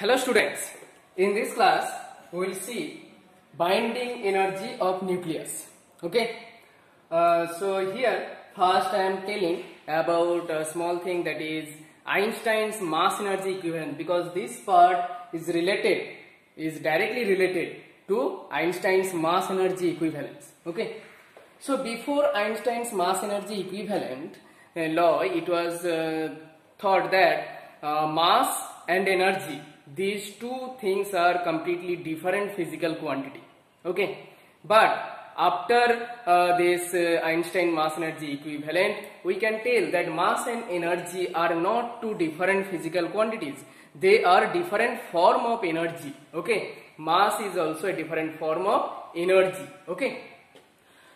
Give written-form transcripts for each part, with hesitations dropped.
Hello students, in this class we will see binding energy of nucleus. Okay, so here first I am telling about a small thing, that is Einstein's mass energy equivalent, because this part is directly related to Einstein's mass energy equivalence. Okay, so before Einstein's mass energy equivalent law, it was thought that mass and energy, these two things are completely different physical quantity. Okay, but after this Einstein mass energy equivalent, we can tell that mass and energy are not two different physical quantities. They are different form of energy. Okay, mass is also a different form of energy. Okay,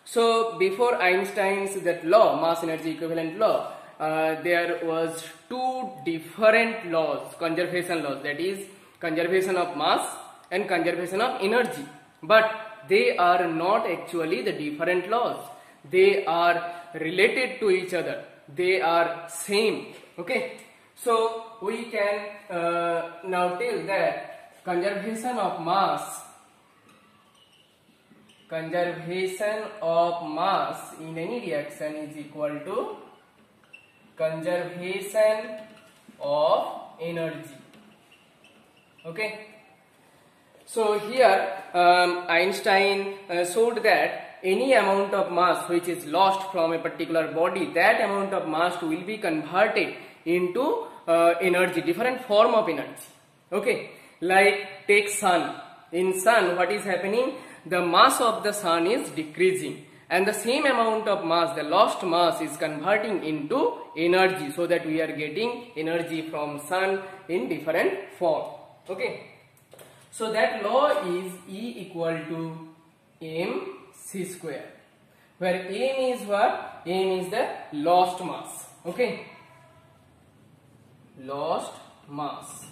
so before Einstein's that law, mass energy equivalent law, there was two different laws, conservation laws, that is conservation of mass and conservation of energy, but they are not actually the different laws. They are related to each other, they are same. Okay, so we can now tell that conservation of mass in any reaction is equal to conservation of energy. Okay, so here Einstein showed that any amount of mass which is lost from a particular body, that amount of mass will be converted into energy, different form of energy. Okay, like take sun. In sun, what is happening? The mass of the sun is decreasing, and the same amount of mass, the lost mass, is converting into energy, so that we are getting energy from sun in different form. Okay, so that law is E equal to mc square, where m is what? M is the lost mass. Okay, lost mass,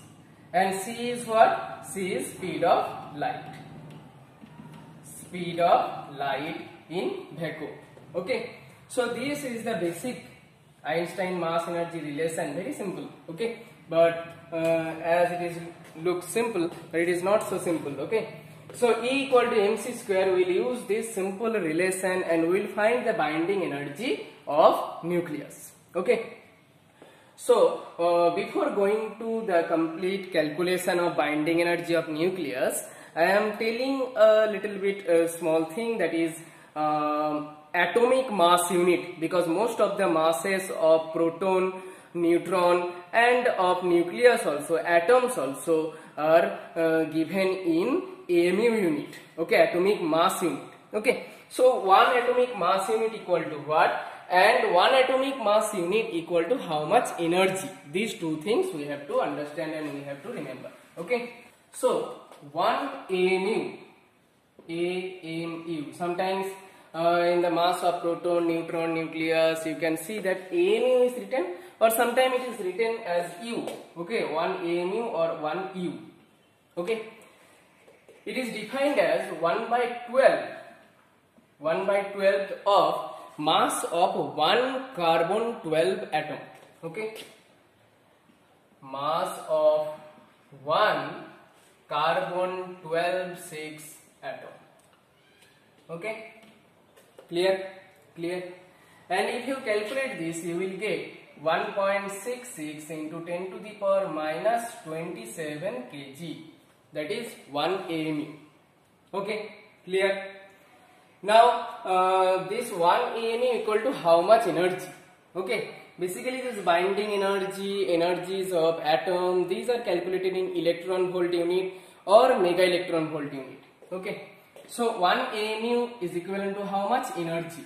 and c is what? C is speed of light. Speed of light in vacuum. Okay, so this is the basic Einstein mass energy relation, very simple. Okay, but as it is looks simple, but it is not so simple. Okay, so E equal to mc square, we will use this simple relation and we will find the binding energy of nucleus. Okay, so before going to the complete calculation of binding energy of nucleus, I am telling a little bit small thing, that is atomic mass unit, because most of the masses of proton, neutron and of nucleus also, atoms also, are given in AMU unit. Okay, atomic mass unit. Okay, so one atomic mass unit equal to what, and one atomic mass unit equal to how much energy. These two things we have to understand and we have to remember. Okay, so 1 AMU, sometimes in the mass of proton, neutron, nucleus, you can see that AMU is written, or sometimes it is written as U. Okay, 1 AMU or 1 U. Okay, it is defined as 1 by 12 of mass of one carbon 12 atom. Okay, mass of one carbon 12-6 atom. Okay, clear? And if you calculate this, you will get 1.66 into 10 to the power minus 27 kg, that is 1 AMU. Okay, clear? Now this 1 AMU equal to how much energy? Okay, basically this binding energy, energies of atom, these are calculated in electron volt unit or mega electron volt unit. Okay, so 1 AMU is equivalent to how much energy?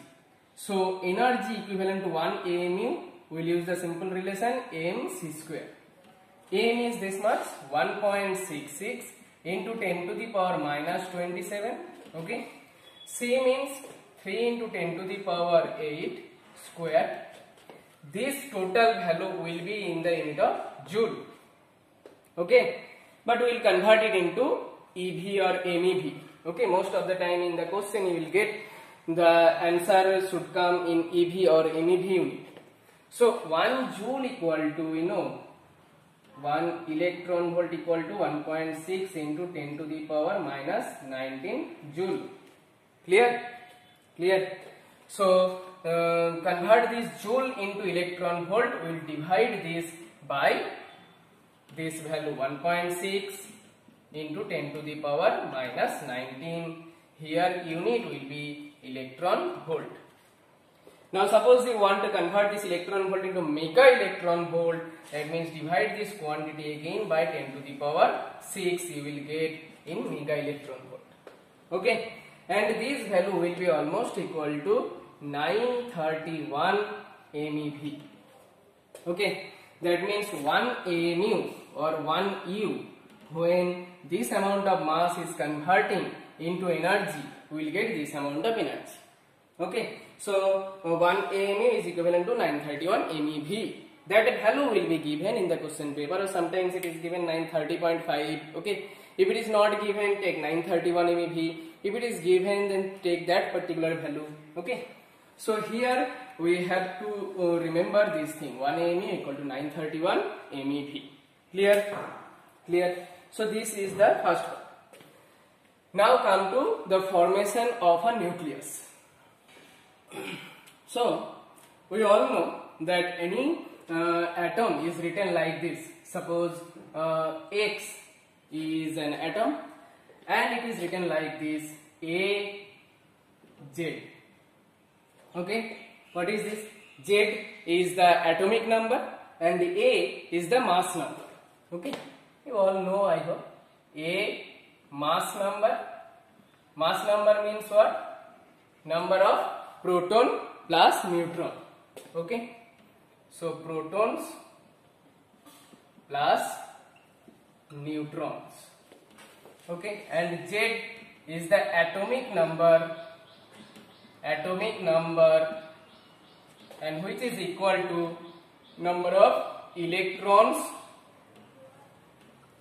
So energy equivalent to 1 AMU, we will use the simple relation mc square. M is this much, 1.66 into 10 to the power minus 27. Okay, C means 3 into 10 to the power 8 square. This total value will be in the unit of joule. Okay, but we will convert it into EV or MEV. Okay, most of the time in the question you will get the answer should come in EV or MEV unit. So 1 joule equal to, 1 electron volt equal to 1.6 into 10 to the power minus 19 joule. Clear? Clear? So convert this joule into electron volt. We will divide this by this value 1.6 into 10 to the power minus 19. Here unit will be electron volt. Now suppose you want to convert this electron volt into mega electron volt, that means divide this quantity again by 10 to the power 6, you will get in mega electron volt. Okay, and this value will be almost equal to 931 MeV. Okay, that means 1 AMU or 1 U, when this amount of mass is converting into energy, we will get this amount of energy. Okay, so 1 AMU is equivalent to 931 MeV. That value will be given in the question paper, or sometimes it is given 930.5. Okay, if it is not given, take 931 MeV. If it is given, then take that particular value. Okay, so here we have to remember this thing: 1 AMU equal to 931 MeV. Clear? Clear? So this is the first one. Now come to the formation of a nucleus. So we all know that any atom is written like this. Suppose X is an atom and it is written like this: A Z. Okay, what is this? Z is the atomic number and the A is the mass number. Okay, you all know, I hope. A mass number. Mass number means what? Number of proton plus neutron. Okay, so protons plus neutrons. Okay, and Z is the atomic number, and which is equal to number of electrons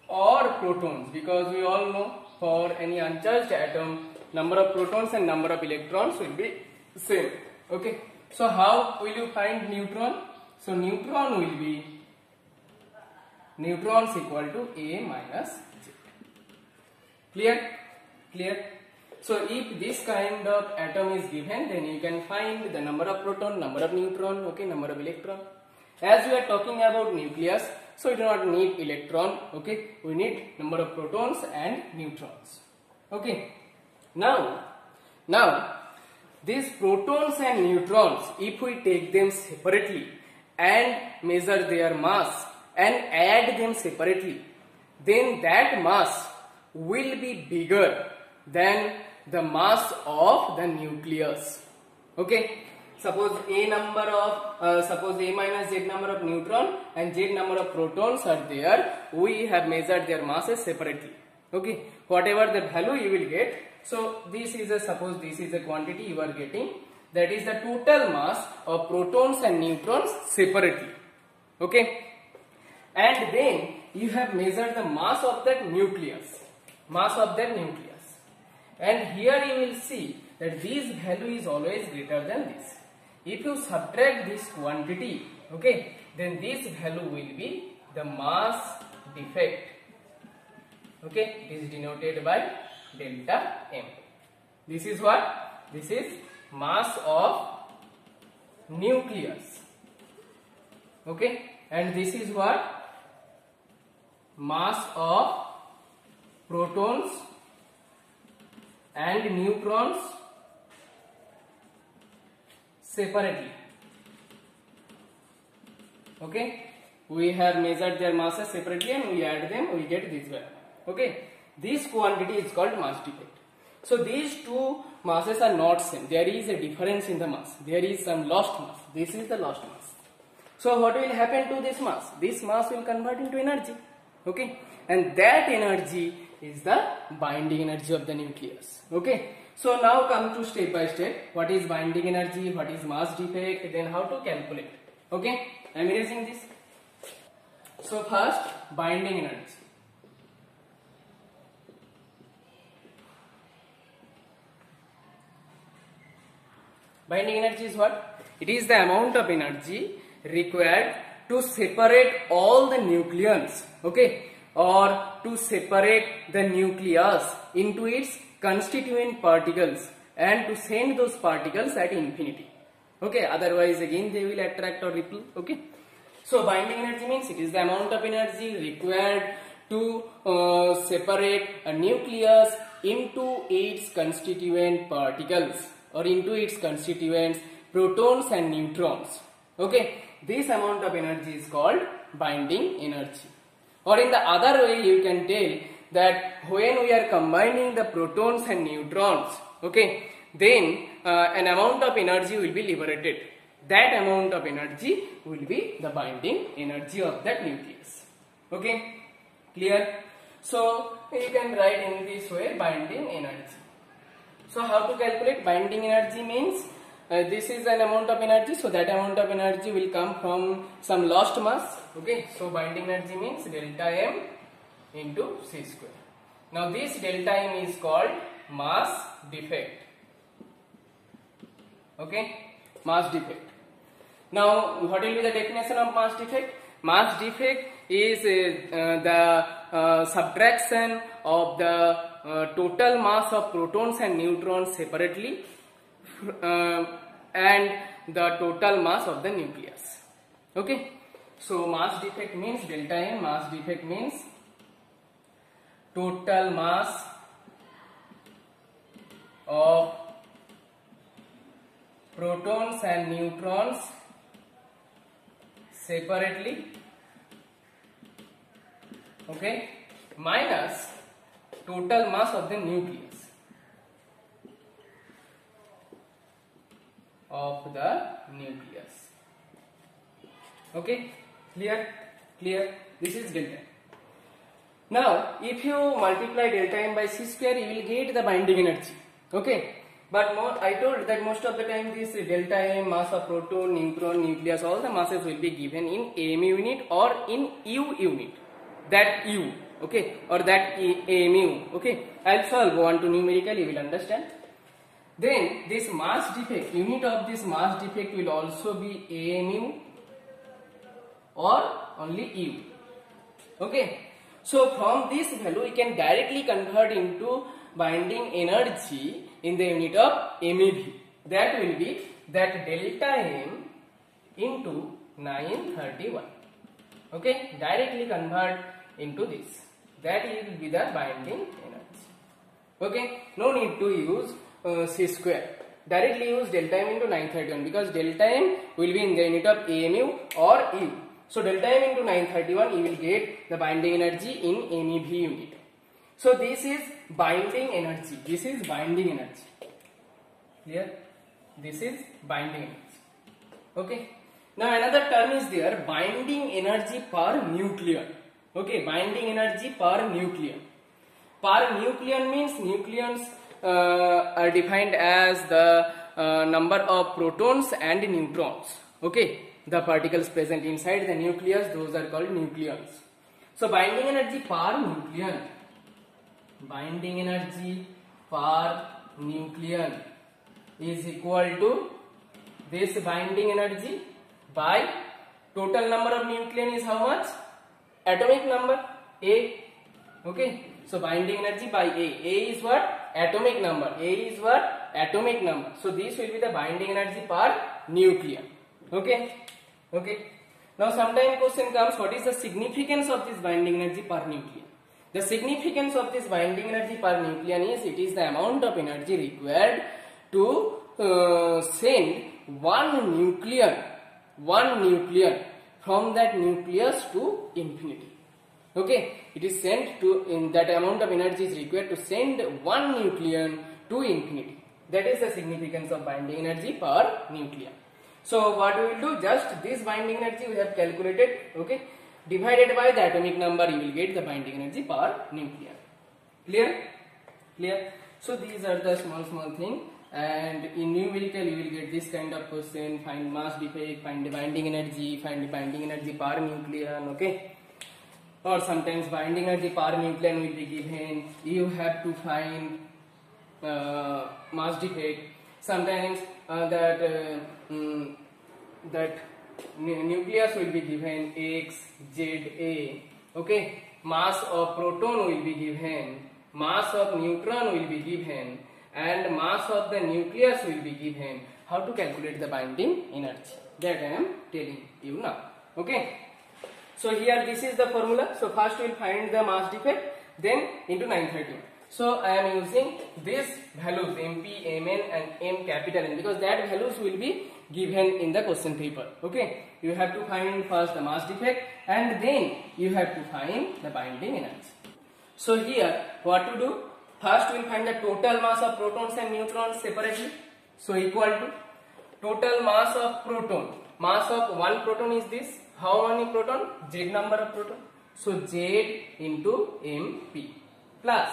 or protons, because we all know for any uncharged atom, number of protons and number of electrons will be same. Okay, so how will you find neutron? So neutron will be neutrons equal to A minus Z. Clear? Clear? So if this kind of atom is given, then you can find the number of proton, number of neutron, okay, number of electron. As we are talking about nucleus, so we do not need electron, okay, we need number of protons and neutrons. Okay, now these protons and neutrons, if we take them separately and measure their mass and add them separately, then that mass will be bigger than the mass of the nucleus. Okay, suppose A minus Z number of neutron and Z number of protons are there, we have measured their masses separately. Okay, whatever the value you will get, so this is a, suppose this is a quantity you are getting, that is the total mass of protons and neutrons separately. Okay, and then you have measured the mass of that nucleus, and here you will see that this value is always greater than this. If you subtract this quantity, okay, then this value will be the mass defect. Okay, it is denoted by delta M. This is what? This is mass of nucleus. Okay, and this is what? Mass of protons and neutrons separately. Okay, we have measured their masses separately and we add them, we get this value. Okay, this quantity is called mass defect. So these two masses are not same. There is a difference in the mass. There is some lost mass. This is the lost mass. So what will happen to this mass? This mass will convert into energy. Okay, and that energy is the binding energy of the nucleus. Okay, so now come to step by step. What is binding energy? What is mass defect? Then how to calculate? Okay, I am erasing this. So first, binding energy. Binding energy is what? It is the amount of energy required to separate all the nucleons, okay, or to separate the nucleus into its constituent particles and to send those particles at infinity. Okay, otherwise again they will attract or repel. Okay, so binding energy means it is the amount of energy required to separate a nucleus into its constituent particles or into its constituents protons and neutrons. Okay, this amount of energy is called binding energy. Or in the other way you can tell that when we are combining the protons and neutrons, okay, then an amount of energy will be liberated. That amount of energy will be the binding energy of that nucleus. Okay, clear? So you can write in this way binding energy. So how to calculate binding energy means this is an amount of energy, so that amount of energy will come from some lost mass. Okay, so binding energy means delta m into c square. Now this delta m is called mass defect. Okay, mass defect. Now what will be the definition of mass defect? Mass defect is the subtraction of the total mass of protons and neutrons separately and the total mass of the nucleus. Okay, so mass defect means delta m. Mass defect means total mass of protons and neutrons separately, okay, minus total mass of the nucleus of the nucleus. Okay, clear? Clear? This is delta. Now if you multiply delta m by c square, you will get the binding energy. Okay, but I told that most of the time this delta m, mass of proton, neutron, nucleus, all the masses will be given in m unit or in u unit. That u, okay, or that mu. Okay, I'll solve one to numerical, you will understand. Then this mass defect, unit of this mass defect will also be amu or only u. Okay, so from this value we can directly convert into binding energy in the unit of MeV. That will be that delta m into 931. Okay, directly convert into this. That will be the binding energy. Okay, no need to use c square. Directly use delta m into 931 because delta m will be in the unit of amu or u. So delta m into 931, you will get the binding energy in MeV unit. So this is binding energy. This is binding energy. Clear? This is binding energy. Okay. Now another term is there, binding energy per nucleon. Okay, binding energy per nucleon. Per nucleon means nucleons are defined as the number of protons and neutrons. Okay, the particles present inside the nucleus, those are called nucleons. So binding energy per nucleon. Binding energy per nucleon is equal to this binding energy by total number of nucleon is how much? Atomic number A. Okay, so binding energy by A. A is what? Atomic number. A is what? Atomic number. So this will be the binding energy per nucleon. Okay, okay. Now sometime question comes, what is the significance of this binding energy per nucleon? The significance of this binding energy per nucleon is it is the amount of energy required to send one nucleon from that nucleus to infinity. Okay, it is sent to, in that amount of energy is required to send one nucleon to infinity. That is the significance of binding energy per nucleon. So what we will do, just this binding energy we have calculated, okay, divided by the atomic number, you will get the binding energy per nucleon. Clear? Clear? So these are the small things, and in numerical you will get this kind of question, find mass defect, find the binding energy, find the binding energy per nucleon, okay, or sometimes binding energy per nucleon will be given, you have to find mass defect. Sometimes that nucleus will be given X, Z, A. Okay, mass of proton will be given, mass of neutron will be given, and mass of the nucleus will be given. How to calculate the binding energy? That I am telling you now. Okay. So here this is the formula. So first we will find the mass defect, then into 931. So I am using these values MP, Mn and M capital N because that values will be given in the question paper. Okay. You have to find first the mass defect and then you have to find the binding energy. So here what to do? First we will find the total mass of protons and neutrons separately. So equal to total mass of proton. Mass of one proton is this. How many proton? Z number of proton. So Z into MP plus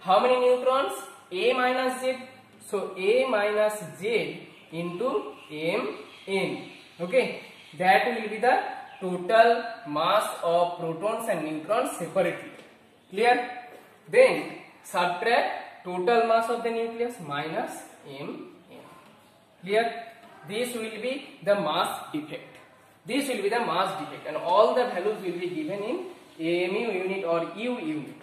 how many neutrons? A minus Z. So A minus Z into Mn. Okay. That will be the total mass of protons and neutrons separately. Clear? Then subtract total mass of the nucleus minus Mn. Clear? This will be the mass defect. This will be the mass defect and all the values will be given in AMU unit or U unit.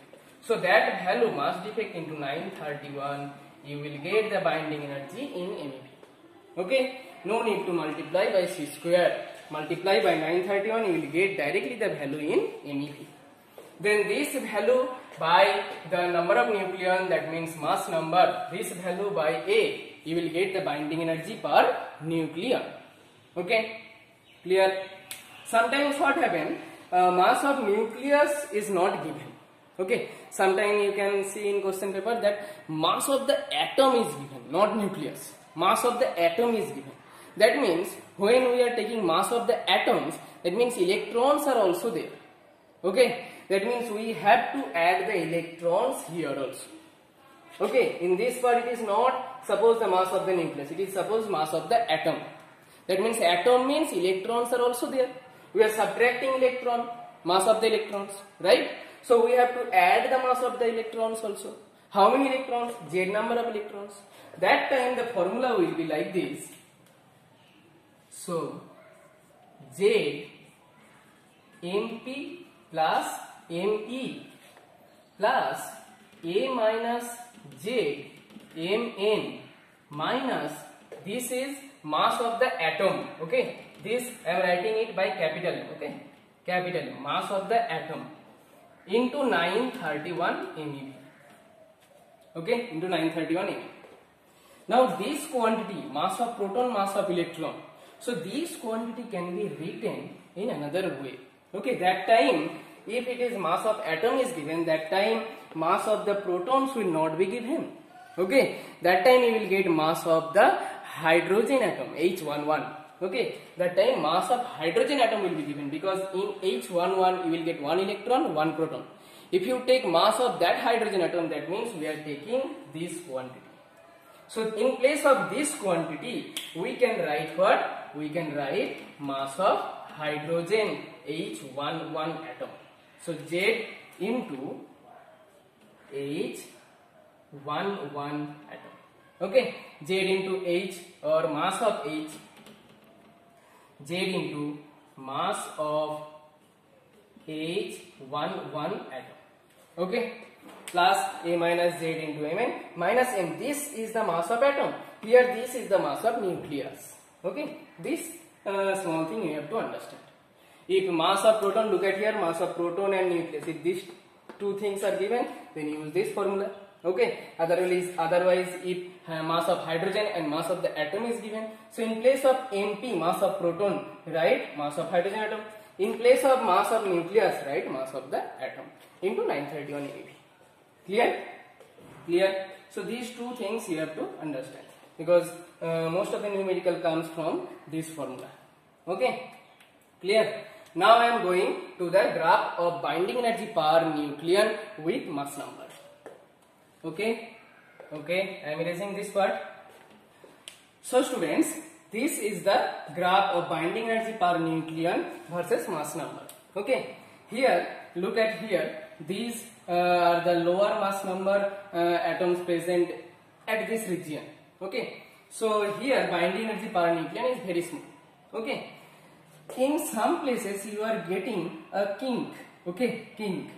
So that value mass defect into 931 you will get the binding energy in MeV. Okay? No need to multiply by C square. Multiply by 931 you will get directly the value in MeV. Then this value by the number of nucleon, that means mass number, this value by A, you will get the binding energy per nucleon. Okay? Clear? Sometimes what happen, mass of nucleus is not given. Okay? Sometimes you can see in question paper that mass of the atom is given, not nucleus. Mass of the atom is given. That means when we are taking mass of the atoms, that means electrons are also there. Okay? That means we have to add the electrons here also. Okay? In this part it is not suppose the mass of the nucleus, it is suppose mass of the atom. That means atom means electrons are also there. We are subtracting electron, mass of the electrons, right? So we have to add the mass of the electrons also. How many electrons? Z number of electrons. That time the formula will be like this. So Z MP plus Me plus A minus Z Mn minus this is mass of the atom. Okay, this I am writing it by capital. Okay, capital mass of the atom into 931 MeV. Okay, into 931 MeV. Now this quantity, mass of proton, mass of electron. So this quantity can be written in another way. Okay, that time if it is mass of atom is given, that time mass of the protons will not be given. Okay, that time you will get mass of the hydrogen atom H11. Okay, that time mass of hydrogen atom will be given because in H11 you will get one electron, one proton. If you take mass of that hydrogen atom, that means we are taking this quantity. So in place of this quantity, we can write what? We can write mass of hydrogen H11 atom. So Z into H11 atom. Okay, Z into H or mass of H, Z into mass of H11 atom. Okay, plus A minus Z into Mn minus M. This is the mass of atom. Here this is the mass of nucleus. Okay, this small thing you have to understand. If mass of proton, look at here, mass of proton and nucleus. If these two things are given, then use this formula. Okay, otherwise if mass of hydrogen and mass of the atom is given, so in place of MP, mass of proton, write mass of hydrogen atom. In place of mass of nucleus, write mass of the atom into 931 MeV. Clear? Clear? So these two things you have to understand because most of the numerical comes from this formula. Okay? Clear? Now I am going to the graph of binding energy per nucleon with mass number. Okay? Okay, I am erasing this part. So students, this is the graph of binding energy per nucleon versus mass number. Okay? Here, look at here. These are the lower mass number atoms present at this region. Okay? So here binding energy per nucleon is very small. Okay? in some places you are getting a kink. Okay, kink.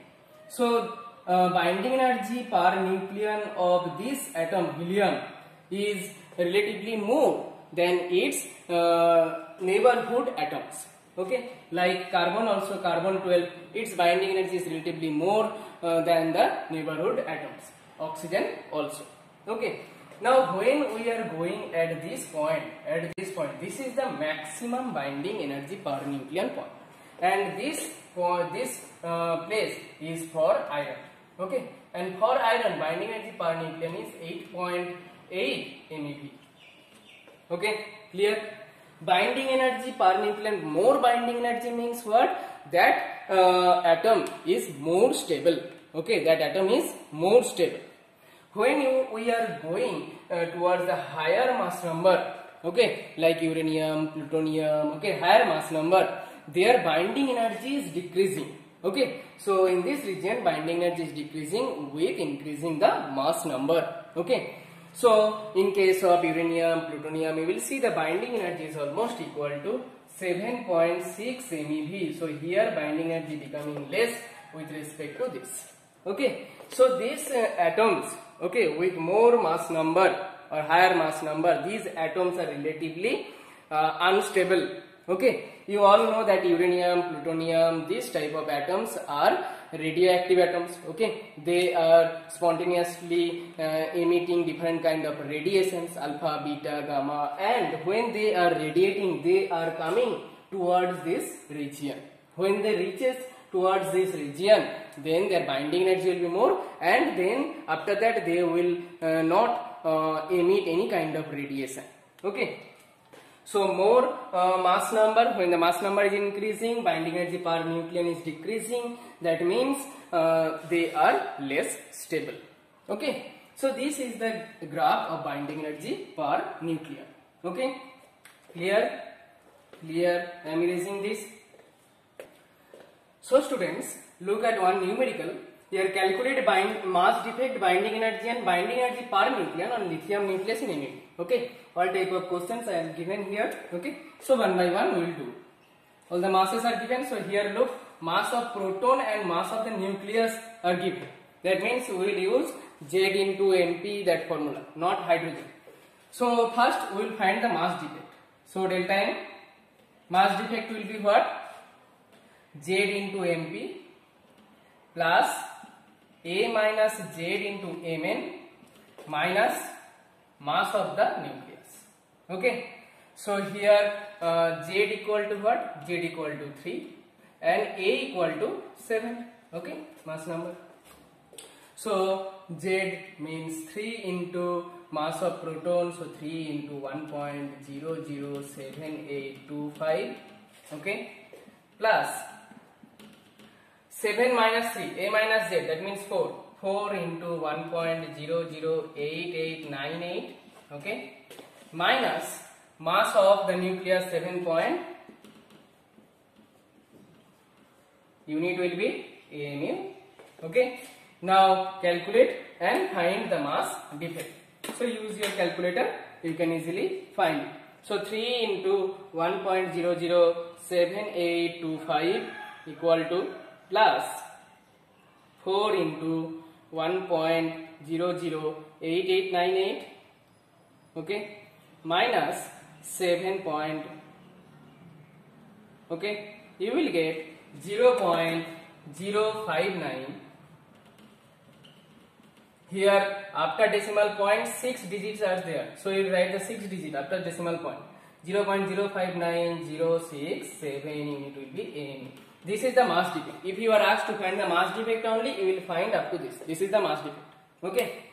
So binding energy per nucleon of this atom helium is relatively more than its neighborhood atoms. Okay, like carbon also, carbon 12, its binding energy is relatively more than the neighborhood atoms. Oxygen also. Okay, now when we are going at this point, this is the maximum binding energy per nucleon point, and this place is for iron. Okay, and for iron binding energy per nucleon is 8.8 MeV. Okay, clear? Binding energy per nucleon, more binding energy means what? That atom is more stable. Okay, that atom is more stable. When we are going towards the higher mass number, okay, like uranium, plutonium, okay, higher mass number, their binding energy is decreasing. Okay, so in this region binding energy is decreasing with increasing the mass number. Okay, so in case of uranium, plutonium, you will see the binding energy is almost equal to 7.6 MeV. So here binding energy becoming less with respect to this. Okay, so these atoms, okay, with more mass number or higher mass number, these atoms are relatively unstable. Okay, you all know that uranium, plutonium, these type of atoms are radioactive atoms. Okay, they are spontaneously emitting different kind of radiations, alpha, beta, gamma, and when they are radiating, they are coming towards this region. When they reaches towards this region, then their binding energy will be more, and then after that they will not emit any kind of radiation. Okay, so more mass number, when the mass number is increasing, binding energy per nucleon is decreasing. That means they are less stable. Okay, so this is the graph of binding energy per nucleon. Okay, clear? Clear? I am erasing this. So students, look at one numerical. Here calculate mass defect, binding energy and binding energy per nucleon on lithium nucleus in MeV. Okay, all type of questions I have given here. Okay, so one by one we will do. All the masses are given. So here look, mass of proton and mass of the nucleus are given. That means we will use Z into Mp, that formula, not hydrogen. So first we will find the mass defect. So delta M, mass defect will be what? Z into Mp plus A minus Z into Mn minus mass of the nucleus. Okay, so here Z equal to what? Z equal to 3 and A equal to 7. Okay, mass number. So Z means 3 into mass of proton, so 3 into 1.007825. Okay, plus 7 minus 3, A minus Z, that means 4. 4 into 1.008898, okay, minus mass of the nucleus 7 point, unit will be AMU. Okay, now calculate and find the mass defect. So use your calculator, you can easily find it. So 3 into 1.007825 equal to plus 4 into 1.008898, okay, minus 7 point, okay, you will get 0.059. Here after decimal point 6 digits are there, so you will write the 6 digit after decimal point. 0.05906 unit will be AMU. This is the mass defect. If you are asked to find the mass defect only, you will find up to this. This is the mass defect. Okay.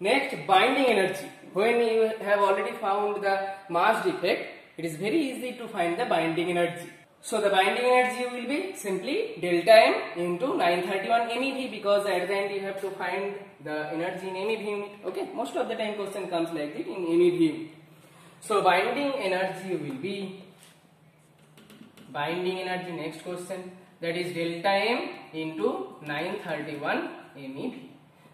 Next, binding energy. When you have already found the mass defect, it is very easy to find the binding energy. So the binding energy will be simply delta M into 931 MeV, because at the end you have to find the energy in MeV unit. Okay. Most of the time question comes like this in MeV unit. So binding energy will be binding energy, next question, that is delta M into 931 MeV.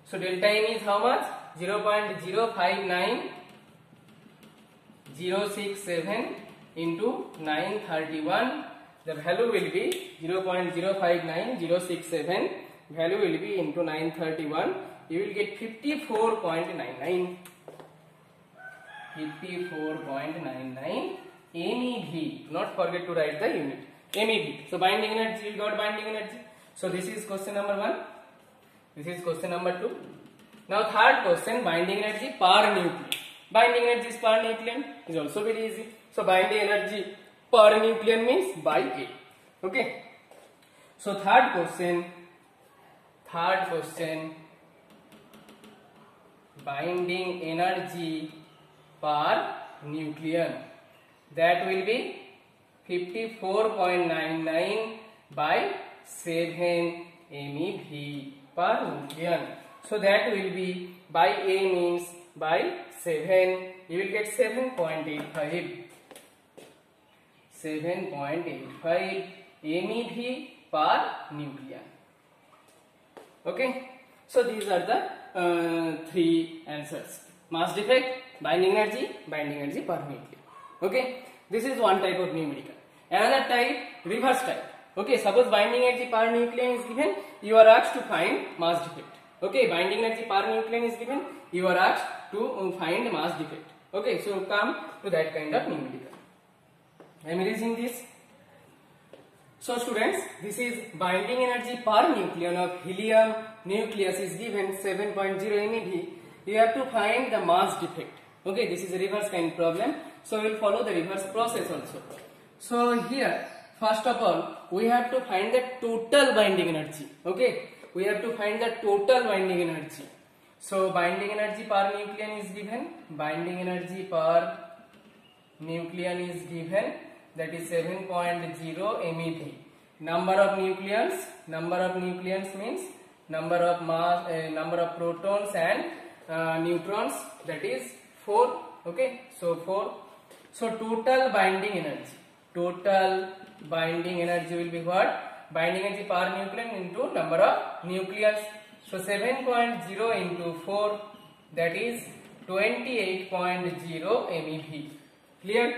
So delta M is how much? 0.059067 into 931 the value will be 0.059067, value will be into 931, you will get 54.99. 54.99 MeV. Do not forget to write the unit. MeV. So binding energy, we got binding energy. So this is question number 1. This is question number 2. Now third question, binding energy per nucleon. Binding energy is per nucleon is also very easy. So binding energy per nucleon means by A. Okay. So third question, binding energy per nucleon, that will be 54.99 by 7 MeV per nucleon. So that will be by A means by 7, you will get 7.85. 7.85 MeV per nucleon. Okay. So these are the three answers: mass defect, binding energy per nucleon. Okay. This is one type of numerical. Another type, reverse type. Okay. Suppose binding energy per nucleon is given, you are asked to find mass defect. Okay. Binding energy per nucleon is given, you are asked to find mass defect. Okay. So come to that kind of numerical. I am erasing this. So students, this is binding energy per nucleon of helium nucleus is given 7.0 MeV. You have to find the mass defect. Okay, this is a reverse kind problem. So we will follow the reverse process also. So here, first of all, we have to find the total binding energy. Okay, we have to find the total binding energy. So binding energy per nucleon is given. Binding energy per nucleon is given. That is 7.0 MeV. Number of nucleons means number of mass, number of protons and neutrons, that is 4. Okay, so 4. So total binding energy will be what? Binding energy per nucleon into number of nucleons. So 7.0 into 4, that is 28.0 MeV. Clear?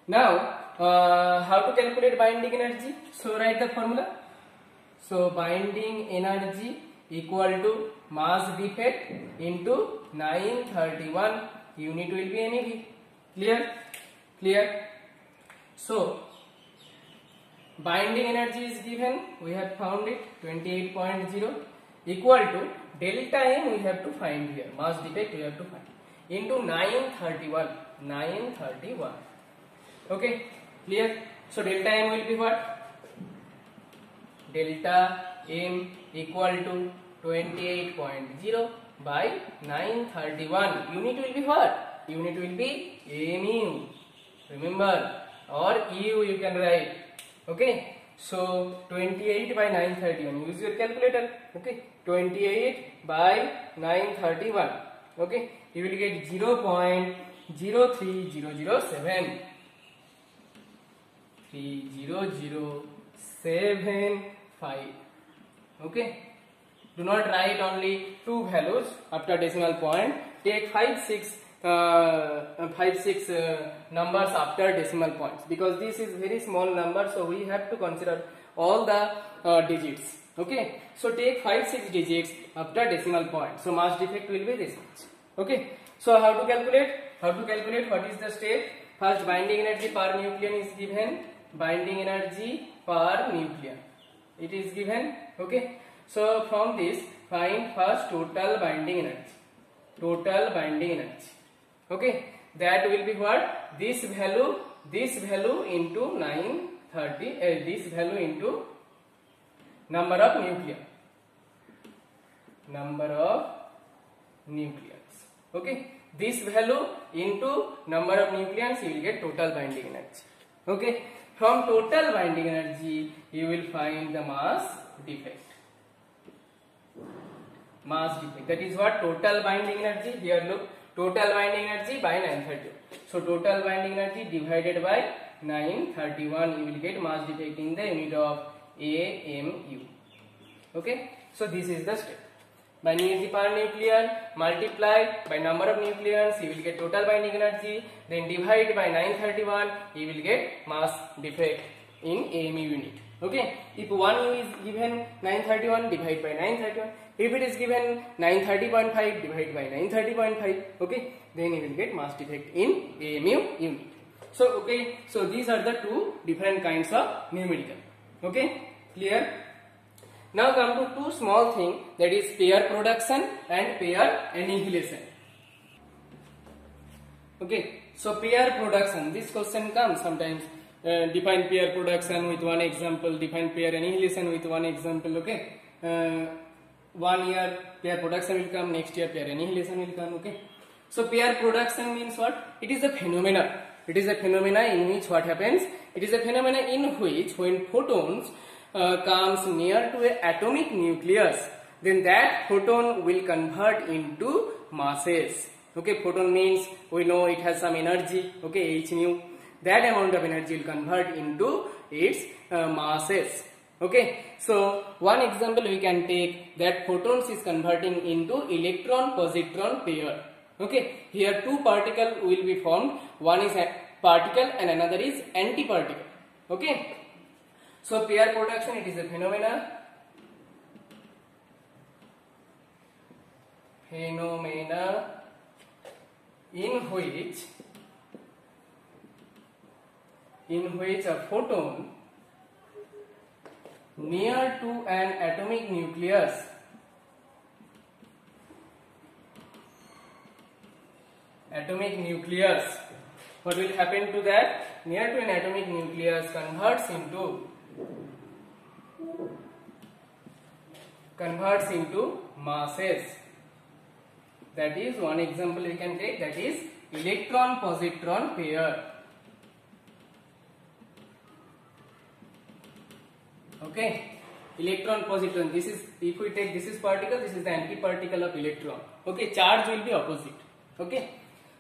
Now, how to calculate binding energy? So write the formula. So binding energy equal to mass defect into 931, unit will be MeV. Clear? So binding energy is given, we have found it, 28.0, equal to delta M we have to find here, mass defect we have to find, into 931. Okay, clear? So delta M will be what? Delta M equal to 28.0 by 931. Unit will be what? Unit will be mu. Remember, or EU you can write. Okay, so 28 by 931. Use your calculator. Okay, 28 by 931. Okay, you will get 0.03007. 30075. Okay, do not write only two values after decimal point. Take 5, 6 numbers after decimal points, because this is very small number, so we have to consider all the digits. Okay, so take 5, 6 digits after decimal point. So mass defect will be this much. Okay, so how to calculate? What is the step? First, binding energy per nucleon is given. Binding energy per nucleon, it is given. Okay, so from this find first total binding energy. Okay, that will be what? This value into 930, this value into number of nucleons. Okay, this value into number of nucleons, you will get total binding energy. Okay, from total binding energy you will find the mass defect. That is what? Total binding energy. Here look, total binding energy by 930. So total binding energy divided by 931, you will get mass defect in the unit of AMU. Okay, so this is the step. binding energy per nucleon multiplied by number of nucleons, you will get total binding energy, then divide by 931, you will get mass defect in AMU unit. Okay, if 1 U is given 931, divide by 931. If it is given 930.5, divide by 930.5. Okay, then you will get mass defect in AMU unit. So okay, so these are the two different kinds of numerical. Okay, clear? Now come to two small things, that is pair production and pair annihilation. Okay, so pair production, this question comes sometimes. Define pair production with one example, define pair annihilation with one example. Okay, 1 year pair production will come, next year pair annihilation will come. Okay, so pair production means what? It is a phenomena. It is a phenomena in which what happens? It is a phenomena in which when photons comes near to an atomic nucleus, then that photon will convert into masses. Okay, photon means we know it has some energy. Okay, h nu. That amount of energy will convert into its masses. Okay, so one example we can take, that photons is converting into electron-positron pair. Okay, here two particles will be formed. One is a particle and another is antiparticle. Okay, so pair production, it is a phenomena in which a photon near to an atomic nucleus what will happen to that? Near to an atomic nucleus converts into masses. That is one example we can take, that is electron-positron pair. Okay, electron-positron, this is, if we take this is particle, this is the antiparticle of electron. Okay, charge will be opposite. Okay,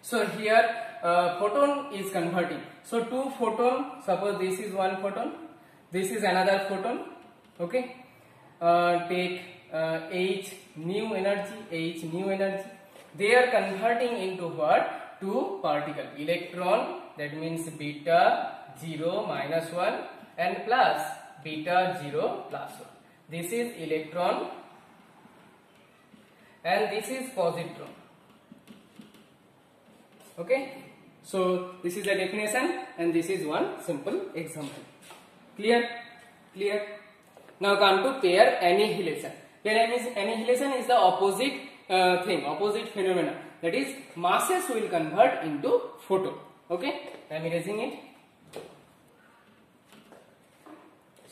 so here photon is converting. So two photon, suppose this is one photon, this is another photon. Okay, take h nu energy. They are converting into what? Two particle, electron, that means beta 0 minus 1 and plus beta 0 plus 1. This is electron and this is positron. Okay, so this is the definition and this is one simple example. Clear? Now come to pair annihilation. Pair annihilation is the opposite thing, opposite phenomena. That is, masses will convert into photon. Okay, I am erasing it.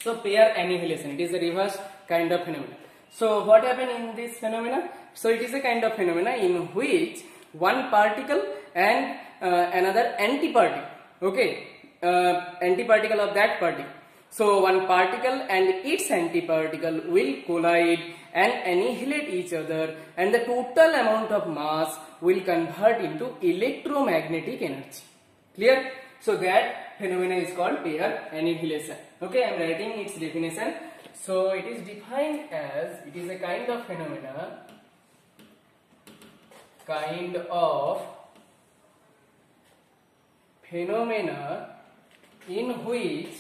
So pair annihilation, it is a reverse kind of phenomena. So what happened in this phenomena? So it is a kind of phenomena in which one particle and another antiparticle. Okay, antiparticle of that particle. So one particle and its antiparticle will collide and annihilate each other, and the total amount of mass will convert into electromagnetic energy. Clear? So that phenomena is called pair annihilation. Okay, I am writing its definition. So it is defined as, it is a kind of phenomena in which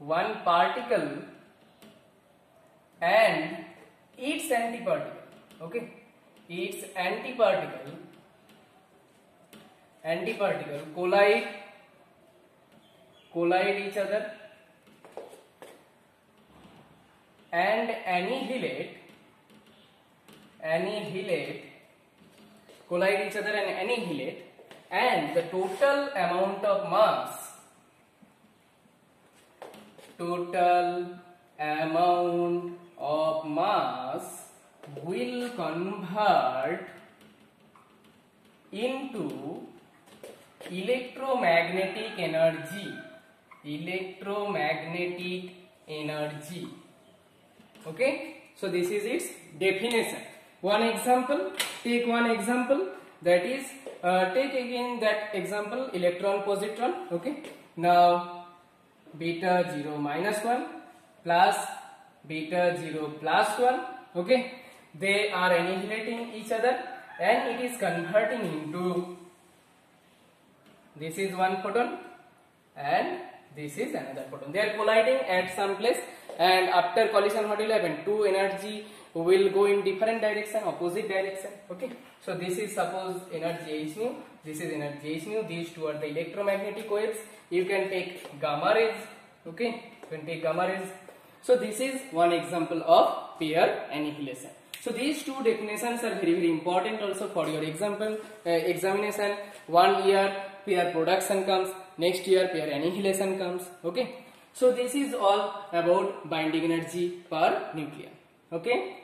one particle and its antiparticle, okay, its antiparticle collide each other and annihilate, and the total amount of mass will convert into electromagnetic energy. Okay, so this is its definition. One example, take one example, that is take again that example, electron positron. Okay, now beta 0 minus 1 plus beta 0 plus 1. Okay, they are annihilating each other and it is converting into, this is one photon and this is another photon. They are colliding at some place, and after collision what will happen? Two energy will go in different direction, opposite direction. Okay, so this is suppose energy h nu, this is energy h nu, these two are the electromagnetic waves. You can take gamma rays. Okay, you can take gamma rays. So this is one example of pair annihilation. So these two definitions are very very important also for your examination. 1 year pair production comes, next year pair annihilation comes. Okay, so this is all about binding energy per nucleon. Okay.